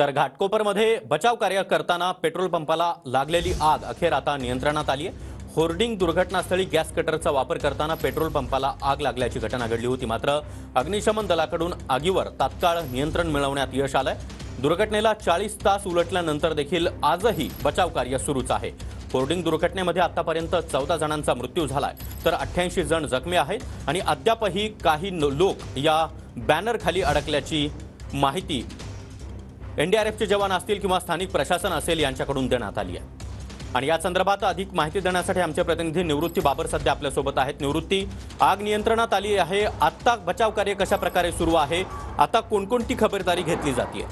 तर घाटकोपरमध्ये बचाव कार्य करताना पेट्रोल पंपाला लागलेली आग अखेर आता नियंत्रणात आली आहे। होर्डिंग दुर्घटनास्थळी गॅस कटरचा वापर करताना पेट्रोल पंपाला आग लागल्याची घटना घडली होती, मात्र अग्निशमन दलाकडून आगीवर तात्काळ नियंत्रण मिळवण्यात यश आलंय। दुर्घटनेला 40 तास उलटल्यानंतर देखील आजही बचाव कार्य सुरूच आहे। होर्डिंग दुर्घटनेमध्ये आतापर्यंत 14 जणांचा मृत्यू झालाय, तर 88 जण जखमी आहेत आणि अद्यापही काही लोक या बॅनर खाली अडकल्याची माहिती एनडीआरएफचे जवान असतील किंवा स्थानिक प्रशासन असेल यांच्याकडून देण्यात आली आहे। आणि या संदर्भात अधिक माहिती देण्यासाठी आमचे प्रतिनिधी निवृत्ती बाबर सध्या आपल्या सोबत आहेत। निवृत्ती, आग नियंत्रणात आली आहे, आता बचाव कार्य कशा प्रकारे सुरू आहे, आता कोणकोणती खबरदारी घेतली जाते?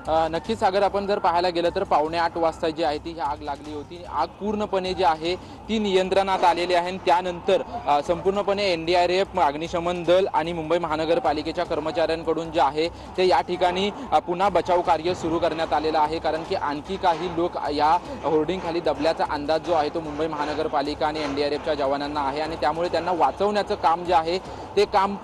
नक्कीच सागर, आपण जर पाहायला गेलं तर 7:45 वाजता जी आहे ती ही आग लागली होती। आग पूर्णपणे जी आहे ती नियंत्रणात आलेली आहे आणि त्यानंतर संपूर्णपणे एनडीआरएफ, अग्निशमन दल आणि मुंबई महानगरपालिकेच्या कर्मचाऱ्यांकडून जे आहे ते या ठिकाणी पुन्हा बचाव कार्य सुरू करण्यात आलेलं आहे, कारण की आणखी काही लोक या होर्डिंग खाली दबल्याचा अंदाज जो आहे तो मुंबई महानगरपालिका आणि एनडीआरएफच्या जवानांना आहे आणि त्यामुळे त्यांना वाचवण्याचं काम जे आहे ते काम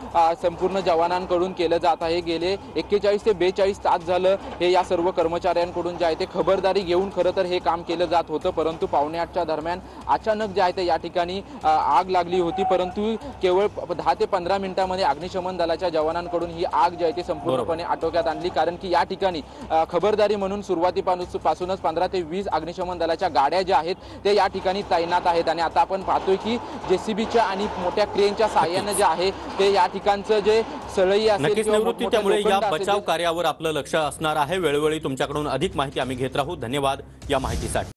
संपूर्ण जवानांकडून केलं जात आहे। गेले 41 ते 42 तास झालं हे या सर्व कर्मचाऱ्यांकडून जे आहे ते खबरदारी घेऊन खरं तर हे काम केलं जात होतं, परंतु 7:45च्या दरम्यान अचानक जे आहे ते या ठिकाणी आग लागली होती। परंतु केवळ 10 ते 15 मिनिटांमध्ये अग्निशमन दलाच्या जवानांकडून ही आग जी आहे ती संपूर्णपणे आटोक्यात आणली, कारण की या ठिकाणी खबरदारी म्हणून सुरुवातीपासूनच 15 ते 20 अग्निशमन दलाच्या गाड्या ज्या आहेत ते या ठिकाणी तैनात आहेत आणि आता आपण पाहतोय की जेसीबीच्या आणि मोठ्या क्रेनच्या सहाय्याने जे आहे ते या ठिकाणचं जे सळई असेल निवृत्ती, त्यामुळे या बचाव कार्यावर आपलं लक्ष असणार आहे। वेळोवेळी तुमच्याकडून अधिक माहिती आम्ही घेत राहू। धन्यवाद या माहितीसाठी।